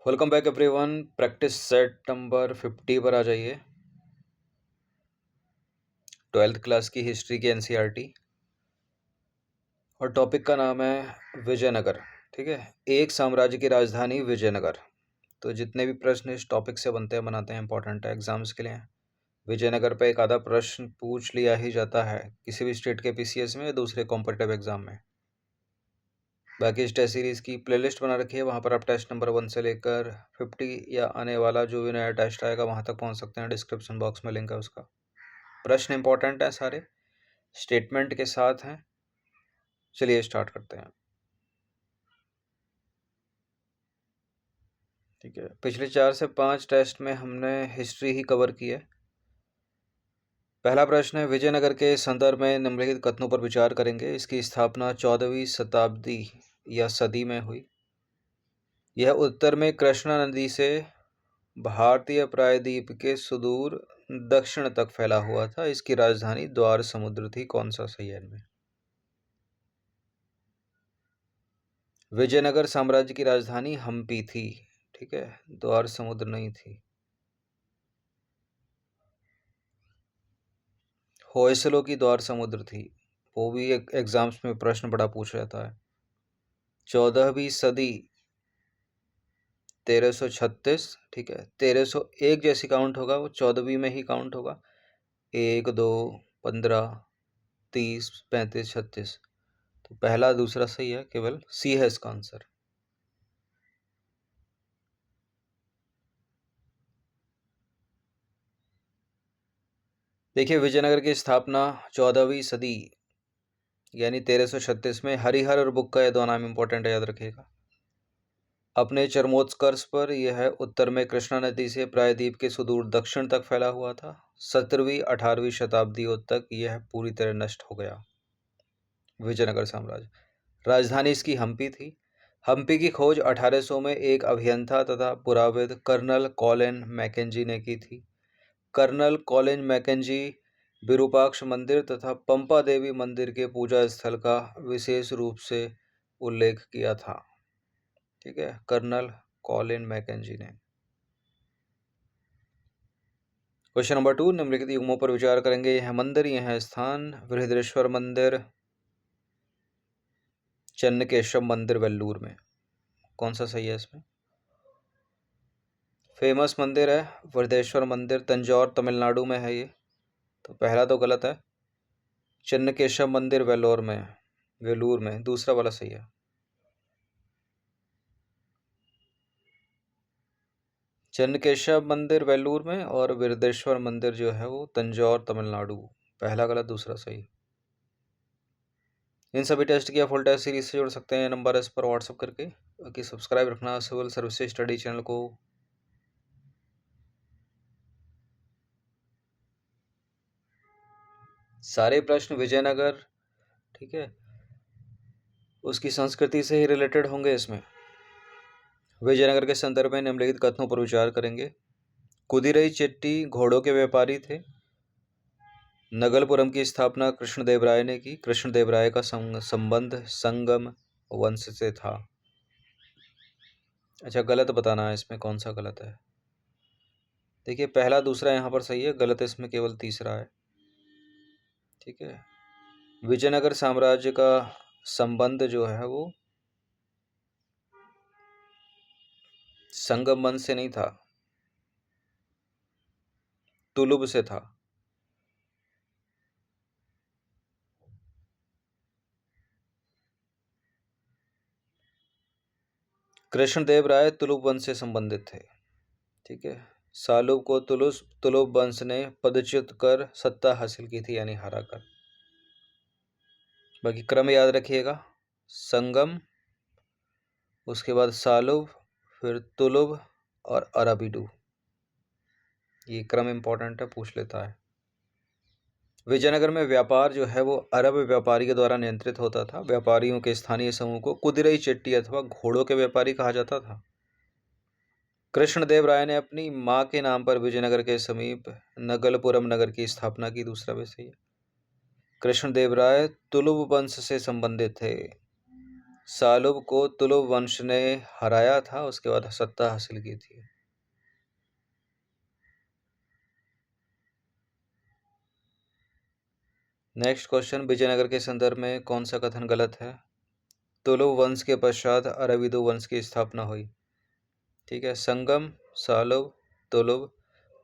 Welcome back everyone. Practice set number 50 पर आ जाइए। 12th class की हिस्ट्री की एनसीईआरटी और टॉपिक का नाम है विजयनगर। ठीक है, एक साम्राज्य की राजधानी विजयनगर। तो जितने भी प्रश्न इस टॉपिक से बनते हैं बनाते हैं इंपॉर्टेंट है एग्जाम्स के लिए। विजयनगर पे एक आधा प्रश्न पूछ लिया ही जाता है किसी भी स्टेट के पीसीएस में या दूसरे कॉम्पिटिटिव एग्जाम में। बाकी इस टेस्ट सीरीज़ की प्लेलिस्ट बना रखी है, वहाँ पर आप टेस्ट नंबर 1 से लेकर 50 या आने वाला जो भी नया टेस्ट आएगा वहाँ तक पहुँच सकते हैं। डिस्क्रिप्शन बॉक्स में लिंक है उसका। प्रश्न इंपॉर्टेंट है, सारे स्टेटमेंट के साथ हैं। चलिए स्टार्ट करते हैं। ठीक है, पिछले 4 से 5 टेस्ट में हमने हिस्ट्री ही कवर की है। पहला प्रश्न है, विजयनगर के संदर्भ में निम्नलिखित कथनों पर विचार करेंगे। इसकी स्थापना 14वीं शताब्दी या सदी में हुई। यह उत्तर में कृष्णा नदी से भारतीय प्रायद्वीप के सुदूर दक्षिण तक फैला हुआ था। इसकी राजधानी द्वार समुद्र थी। कौन सा सही है इनमें? विजयनगर साम्राज्य की राजधानी हम्पी थी। ठीक है, द्वार समुद्र नहीं थी। होयसलों की द्वार समुद्र थी। वो भी एक एग्जाम्स में प्रश्न बड़ा पूछ रहता है। 14वीं सदी 1336। ठीक है, 1301 जैसी काउंट होगा वो 14वीं में ही काउंट होगा। 1 2 15 30 35 36। तो पहला दूसरा सही है, केवल सी है इसका आंसर। देखिए, विजयनगर की स्थापना 14वीं सदी यानी 1336 में हरिहर और बुक्का, ये दो नाम इंपॉर्टेंट है, याद रखिएगा। अपने चरमोत्कर्ष पर यह उत्तर में कृष्णा नदी से प्रायद्वीप के सुदूर दक्षिण तक फैला हुआ था। 17वीं 18वीं शताब्दियों तक यह पूरी तरह नष्ट हो गया। विजयनगर साम्राज्य, राजधानी इसकी हम्पी थी। हम्पी की खोज 1800 में एक अभियंता तथा पुराविद कर्नल कॉलिन मैकेंजी ने की थी। कर्नल कॉलिन मैकेंजी विरूपाक्ष मंदिर तथा पंपा देवी मंदिर के पूजा स्थल का विशेष रूप से उल्लेख किया था। ठीक है, कर्नल कॉलिन मैकेंजी ने। क्वेश्चन नंबर 2, निम्नलिखित युग्मों पर विचार करेंगे। यह मंदिर, यह स्थान। बृहदेश्वर मंदिर, चन्नकेशव मंदिर वेल्लूर में। कौन सा सही है इसमें? फेमस मंदिर है बृहदेश्वर मंदिर, तंजौर तमिलनाडु में है ये। तो पहला तो गलत है। चन्नकेशव मंदिर वेलूर में दूसरा वाला सही है। चन्नकेशव मंदिर वेलूर में और बृहदेश्वर मंदिर जो है वो तंजौर तमिलनाडु। पहला गलत, दूसरा सही। इन सभी टेस्ट की फुल टेस्ट सीरीज से जुड़ सकते हैं, नंबर इस पर व्हाट्सअप करके। बाकी सब्सक्राइब रखना सिविल सर्विसेज स्टडी चैनल को। सारे प्रश्न विजयनगर, ठीक है, उसकी संस्कृति से ही रिलेटेड होंगे इसमें। विजयनगर के संदर्भ में निम्नलिखित कथनों पर विचार करेंगे। कुदिरई चेट्टी घोड़ों के व्यापारी थे। नगलपुरम की स्थापना कृष्णदेव राय ने की। कृष्णदेव राय का संबंध संगम वंश से था। अच्छा, गलत बताना है इसमें, कौन सा गलत है। देखिए, पहला दूसरा यहाँ पर सही है, गलत इसमें केवल तीसरा है। ठीक है, विजयनगर साम्राज्य का संबंध जो है वो संगम वंश से नहीं था, तुलुब से था। कृष्णदेव राय तुलुब वंश से संबंधित थे। ठीक है, सालुब को तुलुब वंश ने पदच्युत कर सत्ता हासिल की थी, यानी हरा कर। बाकी क्रम याद रखिएगा, संगम, उसके बाद सालुब, फिर तुलुब और अराबिडू। ये क्रम इंपॉर्टेंट है, पूछ लेता है। विजयनगर में व्यापार जो है वो अरब व्यापारी के द्वारा नियंत्रित होता था। व्यापारियों के स्थानीय समूह को कुदिरई चेट्टी अथवा घोड़ों के व्यापारी कहा जाता था। कृष्णदेव राय ने अपनी मां के नाम पर विजयनगर के समीप नगलपुरम नगर की स्थापना की। दूसरा भी सही है। कृष्णदेव राय तुलुब वंश से संबंधित थे। सालुब को तुलुब वंश ने हराया था, उसके बाद सत्ता हासिल की थी। नेक्स्ट क्वेश्चन, विजयनगर के संदर्भ में कौन सा कथन गलत है? तुलुब वंश के पश्चात अरविदु वंश की स्थापना हुई। ठीक है, संगम, सालुब, तुलुब,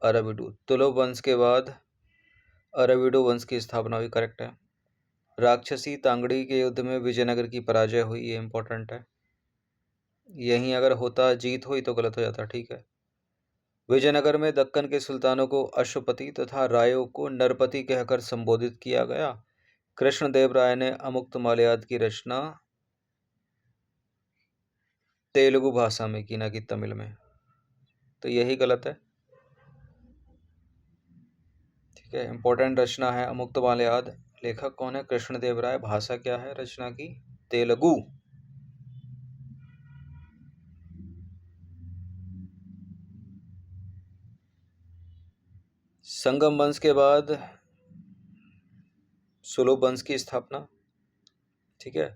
अरविडु। तुलुब वंश के बाद अरविडु वंश की स्थापना हुई, करेक्ट है। राक्षसी तांगड़ी के युद्ध में विजयनगर की पराजय हुई, ये इंपॉर्टेंट है। यहीं अगर होता जीत हुई तो गलत हो जाता। ठीक है, विजयनगर में दक्कन के सुल्तानों को अश्वपति तथा रायों को नरपति कहकर संबोधित किया गया। कृष्णदेव राय ने अमुक्त माल्याद की रचना तेलुगु भाषा में की, ना कि तमिल में, तो यही गलत है। ठीक है, इंपॉर्टेंट रचना है अमुक्त माल्याद। लेखक कौन है? कृष्णदेव राय। भाषा क्या है रचना की? तेलुगु। संगम वंश के बाद सुलुभ वंश की स्थापना। ठीक है,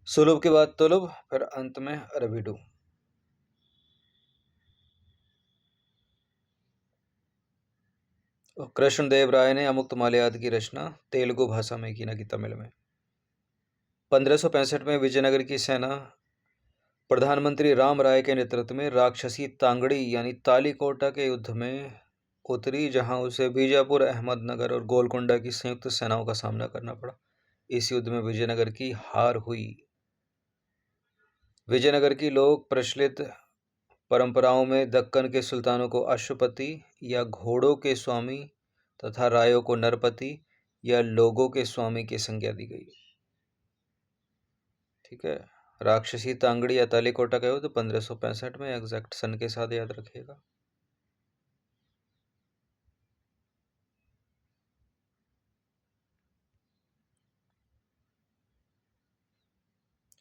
सुलुभ के बाद तुलुभ, फिर अंत में अरविडु। कृष्णदेव राय ने अमुक्त माल्याद की रचना तेलुगु भाषा में की, ना कि तमिल में। 1565 में विजयनगर की सेना प्रधानमंत्री राम राय के नेतृत्व में राक्षसी तांगड़ी यानी तालीकोटा के युद्ध में उतरी, जहां उसे बीजापुर, अहमदनगर और गोलकोंडा की संयुक्त सेनाओं का सामना करना पड़ा। इस युद्ध में विजयनगर की हार हुई। विजयनगर की लोक प्रचलित परंपराओं में दक्कन के सुल्तानों को अश्वपति या घोड़ों के स्वामी तथा रायों को नरपति या लोगों के स्वामी की संज्ञा दी गई। ठीक है, राक्षसी तांगड़ी या तालीकोटा का युद्ध 1565 में, एग्जैक्ट सन के साथ याद रखिएगा।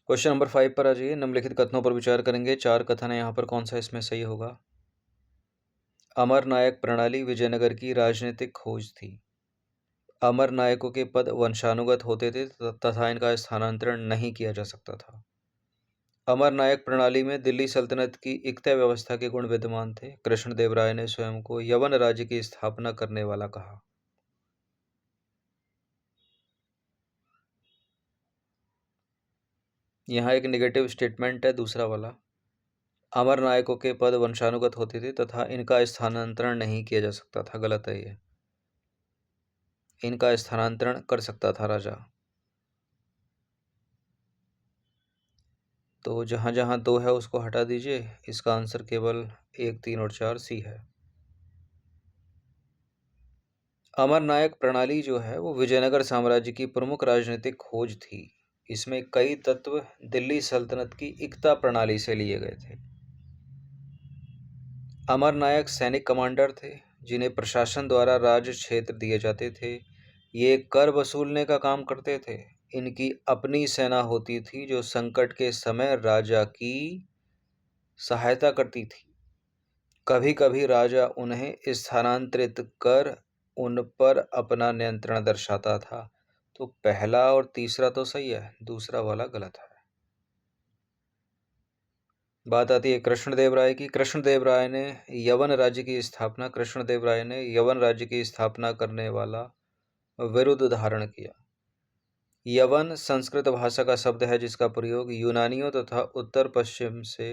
क्वेश्चन नंबर 5 पर आ जाइए। निम्नलिखित कथनों पर विचार करेंगे। 4 कथन है यहाँ पर, कौन सा इसमें सही होगा? अमर नायक प्रणाली विजयनगर की राजनीतिक खोज थी। अमर नायकों के पद वंशानुगत होते थे तथा इनका स्थानांतरण नहीं किया जा सकता था। अमर नायक प्रणाली में दिल्ली सल्तनत की इक्ता व्यवस्था के गुण विद्यमान थे। कृष्णदेव राय ने स्वयं को यवन राज्य की स्थापना करने वाला कहा। यहाँ एक नेगेटिव स्टेटमेंट है, दूसरा वाला। अमर नायकों के पद वंशानुगत होते थे तथा इनका स्थानांतरण नहीं किया जा सकता था, गलत है ये। इनका स्थानांतरण कर सकता था राजा। तो जहाँ जहाँ 2 है उसको हटा दीजिए। इसका आंसर केवल 1, 3 और 4 सी है। अमर नायक प्रणाली जो है वो विजयनगर साम्राज्य की प्रमुख राजनीतिक खोज थी। इसमें कई तत्व दिल्ली सल्तनत की इक्ता प्रणाली से लिए गए थे। अमर नायक सैनिक कमांडर थे जिन्हें प्रशासन द्वारा राज्य क्षेत्र दिए जाते थे। ये कर वसूलने का काम करते थे। इनकी अपनी सेना होती थी जो संकट के समय राजा की सहायता करती थी। कभी कभी राजा उन्हें स्थानांतरित कर उन पर अपना नियंत्रण दर्शाता था। तो पहला और तीसरा तो सही है, दूसरा वाला गलत है। बात आती है कृष्णदेव राय की। कृष्णदेव राय ने यवन राज्य की स्थापना कृष्णदेव राय ने यवन राज्य की स्थापना करने वाला विरुद्ध धारण किया। यवन संस्कृत भाषा का शब्द है जिसका प्रयोग यूनानियों तथा उत्तर पश्चिम से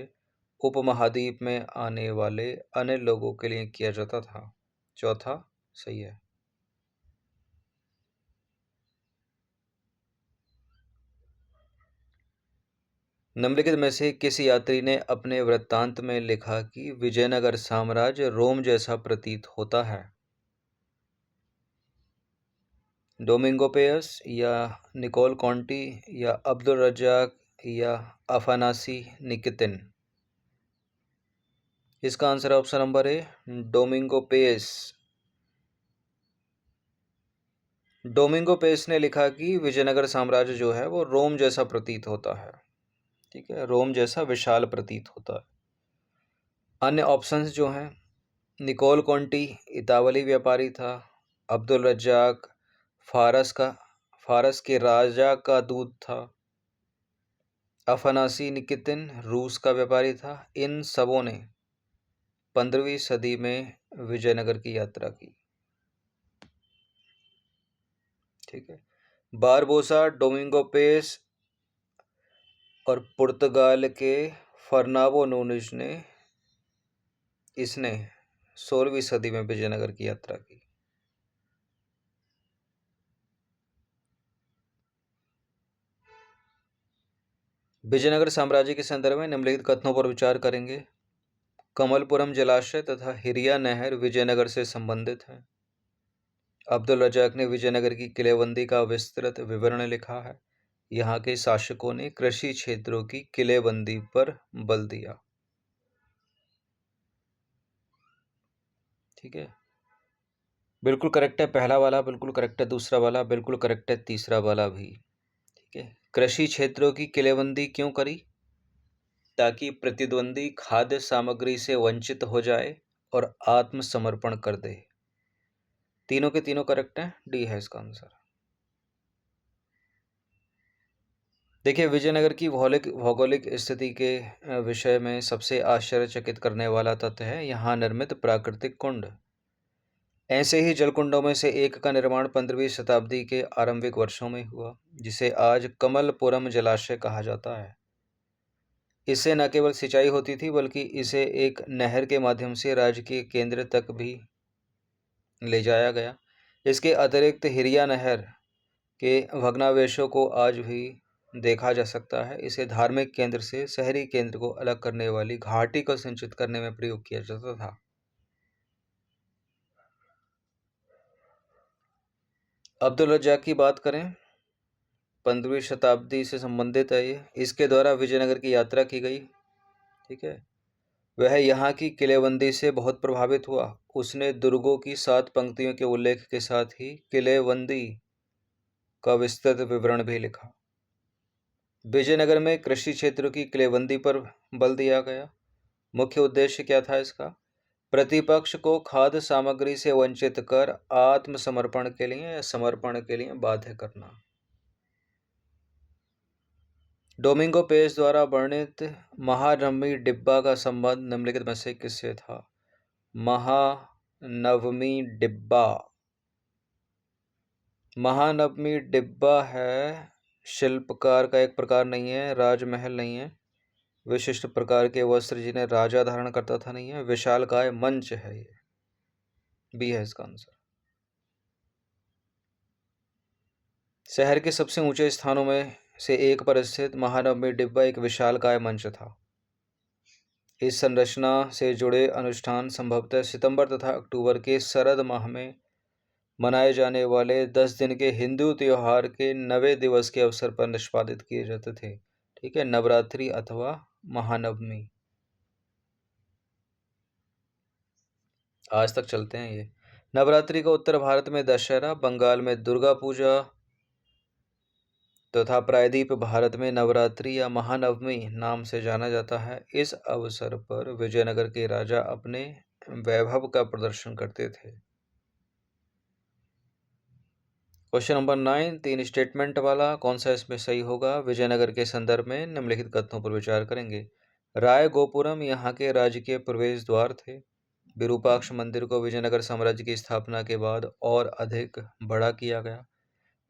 उपमहाद्वीप में आने वाले अन्य लोगों के लिए किया जाता था। चौथा सही है। निम्नलिखित में से किस यात्री ने अपने वृत्तांत में लिखा कि विजयनगर साम्राज्य रोम जैसा प्रतीत होता है? डोमिंगो पेयस या निकोल कॉन्टी या अब्दुल रज्जाक या अफानासी निकितिन? इसका answer option number a, Domingo Paes. Domingo Paes ने लिखा कि विजयनगर साम्राज्य जो है वो रोम जैसा प्रतीत होता है। ठीक है, रोम जैसा विशाल प्रतीत होता है। अन्य ऑप्शंस जो हैं, निकोल कॉन्टी इतावली व्यापारी था। अब्दुल रज्जाक फारस के राजा का दूत था। अफनासी निकितिन रूस का व्यापारी था। इन सबों ने 15वीं सदी में विजयनगर की यात्रा की। ठीक है। बारबोसा, डोमिंगो पेस और पुर्तगाल के फर्नाबो नूनेज ने इसने 16वीं सदी में विजयनगर की यात्रा की। विजयनगर साम्राज्य के संदर्भ में निम्नलिखित कथनों पर विचार करेंगे। कमलपुरम जलाशय तथा हिरिया नहर विजयनगर से संबंधित हैं। अब्दुल रजाक ने विजयनगर की किलेबंदी का विस्तृत विवरण लिखा है। यहाँ के शासकों ने कृषि क्षेत्रों की किलेबंदी पर बल दिया। ठीक है, बिल्कुल करेक्ट है पहला वाला, बिल्कुल करेक्ट है दूसरा वाला, बिल्कुल करेक्ट है तीसरा वाला भी। ठीक है, कृषि क्षेत्रों की किलेबंदी क्यों करी? ताकि प्रतिद्वंदी खाद्य सामग्री से वंचित हो जाए और आत्मसमर्पण कर दे। तीनों के तीनों करेक्ट हैं, डी है इसका आंसर। देखिए, विजयनगर की भौगोलिक स्थिति के विषय में सबसे आश्चर्यचकित करने वाला तथ्य है यहाँ निर्मित प्राकृतिक कुंड। ऐसे ही जलकुंडों में से एक का निर्माण 15वीं शताब्दी के आरंभिक वर्षों में हुआ, जिसे आज कमलपुरम जलाशय कहा जाता है। इससे न केवल सिंचाई होती थी, बल्कि इसे एक नहर के माध्यम से राज्य के केंद्र तक भी ले जाया गया। इसके अतिरिक्त हिरिया नहर के भग्नावशेषों को आज भी देखा जा सकता है। इसे धार्मिक केंद्र से शहरी केंद्र को अलग करने वाली घाटी को संचित करने में प्रयोग किया जाता था। अब्दुल रज्जाक की बात करें, 15वीं शताब्दी से संबंधित है ये। इसके द्वारा विजयनगर की यात्रा की गई। ठीक है, वह यहाँ की किलेबंदी से बहुत प्रभावित हुआ। उसने दुर्गों की 7 पंक्तियों के उल्लेख के साथ ही किलेबंदी का विस्तृत विवरण भी लिखा। विजयनगर में कृषि क्षेत्र की किलेबंदी पर बल दिया गया। मुख्य उद्देश्य क्या था इसका? प्रतिपक्ष को खाद्य सामग्री से वंचित कर आत्मसमर्पण के लिए या समर्पण के लिए बाध्य करना। डोमिंगो पेस द्वारा वर्णित महानवमी डिब्बा का संबंध निम्नलिखित में से किससे था? महानवमी डिब्बा, महानवमी डिब्बा है शिल्पकार का एक प्रकार नहीं है, राजमहल नहीं है, विशिष्ट प्रकार के वस्त्र जिन्हें राजा धारण करता था नहीं है, विशालकाय मंच है, ये बी है इसका आंसर। शहर के सबसे ऊंचे स्थानों में से एक पर स्थित महानवमी डिब्बा एक विशालकाय मंच था। इस संरचना से जुड़े अनुष्ठान संभवतः सितंबर तथा अक्टूबर के शरद माह में मनाए जाने वाले 10 दिन के हिंदू त्योहार के 9वें दिवस के अवसर पर निष्पादित किए जाते थे। ठीक है, नवरात्रि अथवा महानवमी। आज तक चलते हैं ये। नवरात्रि को उत्तर भारत में दशहरा, बंगाल में दुर्गा पूजा तथा प्रायद्वीप भारत में नवरात्रि या महानवमी नाम से जाना जाता है। इस अवसर पर विजयनगर के राजा अपने वैभव का प्रदर्शन करते थे। क्वेश्चन नंबर 9, 3 स्टेटमेंट वाला, कौन सा इसमें सही होगा? विजयनगर के संदर्भ में निम्नलिखित कथनों पर विचार करेंगे। राय गोपुरम यहाँ के राज्य के प्रवेश द्वार थे। विरूपाक्ष मंदिर को विजयनगर साम्राज्य की स्थापना के बाद और अधिक बड़ा किया गया।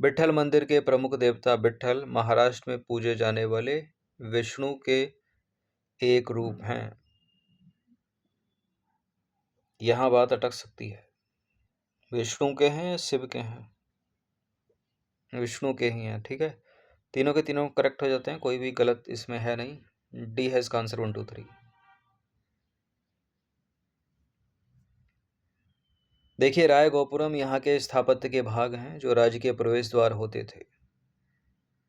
विट्ठल मंदिर के प्रमुख देवता विट्ठल महाराष्ट्र में पूजे जाने वाले विष्णु के एक रूप हैं। यहाँ बात अटक सकती है, विष्णु के हैं या शिव के हैं? विष्णु के ही हैं। ठीक है, तीनों के तीनों करेक्ट हो जाते हैं, कोई भी गलत इसमें है नहीं। डी है इसका आंसर 1 2 3। देखिए, राय गोपुरम यहाँ के स्थापत्य के भाग हैं जो राज्य के प्रवेश द्वार होते थे।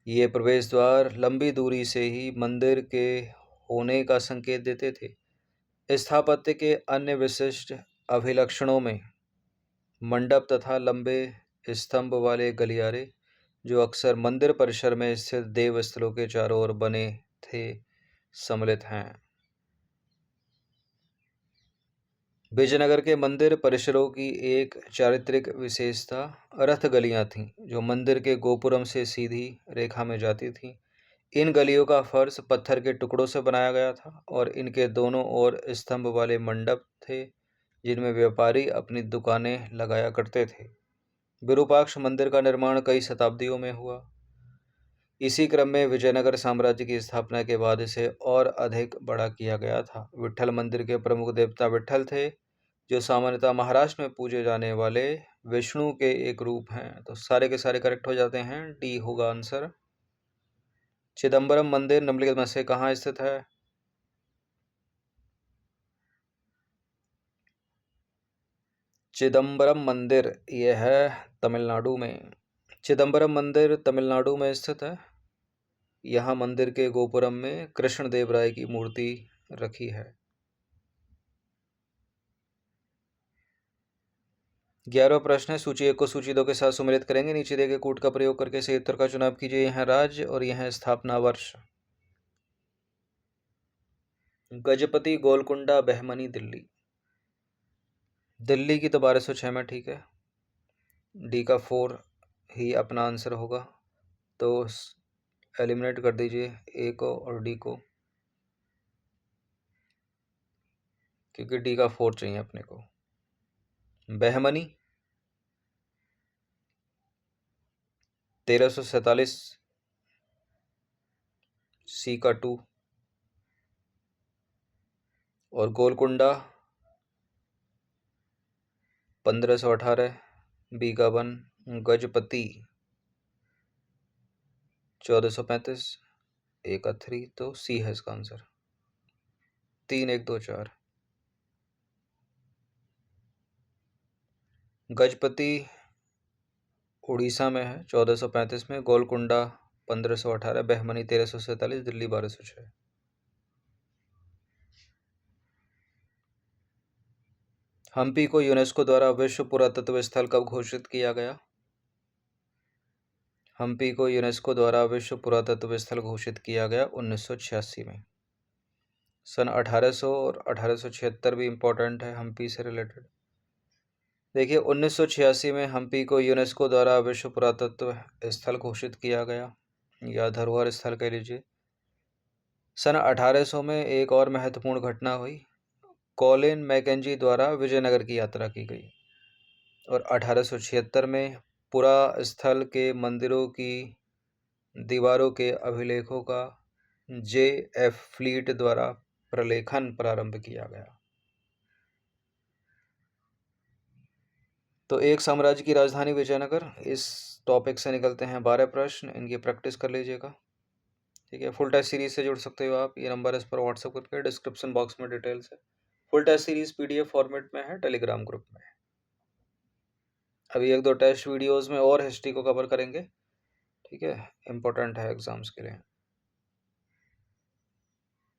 ये प्रवेश द्वार लंबी दूरी से ही मंदिर के होने का संकेत देते थे। स्थापत्य के अन्य विशिष्ट अभिलक्षणों में मंडप तथा लंबे स्तंभ वाले गलियारे, जो अक्सर मंदिर परिसर में स्थित देवस्थलों के चारों ओर बने थे, सम्मिलित हैं। विजयनगर के मंदिर परिसरों की एक चारित्रिक विशेषता रथ गलियां थीं, जो मंदिर के गोपुरम से सीधी रेखा में जाती थीं। इन गलियों का फर्श पत्थर के टुकड़ों से बनाया गया था और इनके दोनों ओर स्तंभ वाले मंडप थे जिनमें व्यापारी अपनी दुकानें लगाया करते थे। विरूपाक्ष मंदिर का निर्माण कई शताब्दियों में हुआ। इसी क्रम में विजयनगर साम्राज्य की स्थापना के बाद इसे और अधिक बड़ा किया गया था। विट्ठल मंदिर के प्रमुख देवता विट्ठल थे, जो सामान्यतः महाराष्ट्र में पूजे जाने वाले विष्णु के एक रूप हैं। तो सारे के सारे करेक्ट हो जाते हैं, डी होगा आंसर। चिदम्बरम मंदिर निम्नलिखित में से कहाँ स्थित है? चिदम्बरम मंदिर यह है तमिलनाडु में। चिदम्बरम मंदिर तमिलनाडु में स्थित है। यहाँ मंदिर के गोपुरम में कृष्ण देव राय की मूर्ति रखी है। 11वां प्रश्न है, सूची 1 को सूची 2 के साथ सम्मिलित करेंगे। नीचे दिए गए कूट का प्रयोग करके सही उत्तर का चुनाव कीजिए। यह है राज्य और यह है स्थापना वर्ष। गजपति, गोलकुंडा, बहमनी, दिल्ली। दिल्ली की तो 1206 में ठीक है। डी का 4 ही अपना आंसर होगा, तो एलिमिनेट कर दीजिए ए को और डी को, क्योंकि डी का 4 चाहिए अपने को। बहमनी 1347, सी का 2 और गोलकुंडा 1518, बी का 1। गजपति 1435, ए का 3, तो सी है इसका आंसर। 3 1 2 4। गजपति उड़ीसा में है 1435 में, गोलकुंडा 1518, बहमनी 1347, दिल्ली 1206। हम्पी को यूनेस्को द्वारा विश्व पुरातत्व स्थल कब घोषित किया गया? हम्पी को यूनेस्को द्वारा विश्व पुरातत्व स्थल घोषित किया गया 1986 में। सन 1800 और 1876 भी इम्पोर्टेंट है हम्पी से रिलेटेड। देखिए 1986 में हम्पी को यूनेस्को द्वारा विश्व पुरातत्व स्थल घोषित किया गया, या धरोहर स्थल कह लीजिए। सन 1800 में एक और महत्वपूर्ण घटना हुई। कॉलिन मैकेंजी द्वारा विजयनगर की यात्रा की गई और 1876 में पुरा स्थल के मंदिरों की दीवारों के अभिलेखों का जे.एफ. फ्लीट द्वारा प्रलेखन प्रारंभ किया गया। तो एक साम्राज्य की राजधानी विजयनगर, इस टॉपिक से निकलते हैं 12 प्रश्न, इनकी प्रैक्टिस कर लीजिएगा। ठीक है, फुल टेस्ट सीरीज से जुड़ सकते हो आप। ये नंबर इस पर व्हाट्सएप करके, डिस्क्रिप्शन बॉक्स में डिटेल्स है। Full test series PDF format में है, टेलीग्राम ग्रुप में। अभी 1-2 टेस्ट वीडियोस में और हिस्ट्री को कवर करेंगे। ठीक है, इंपॉर्टेंट है एग्जाम्स के लिए।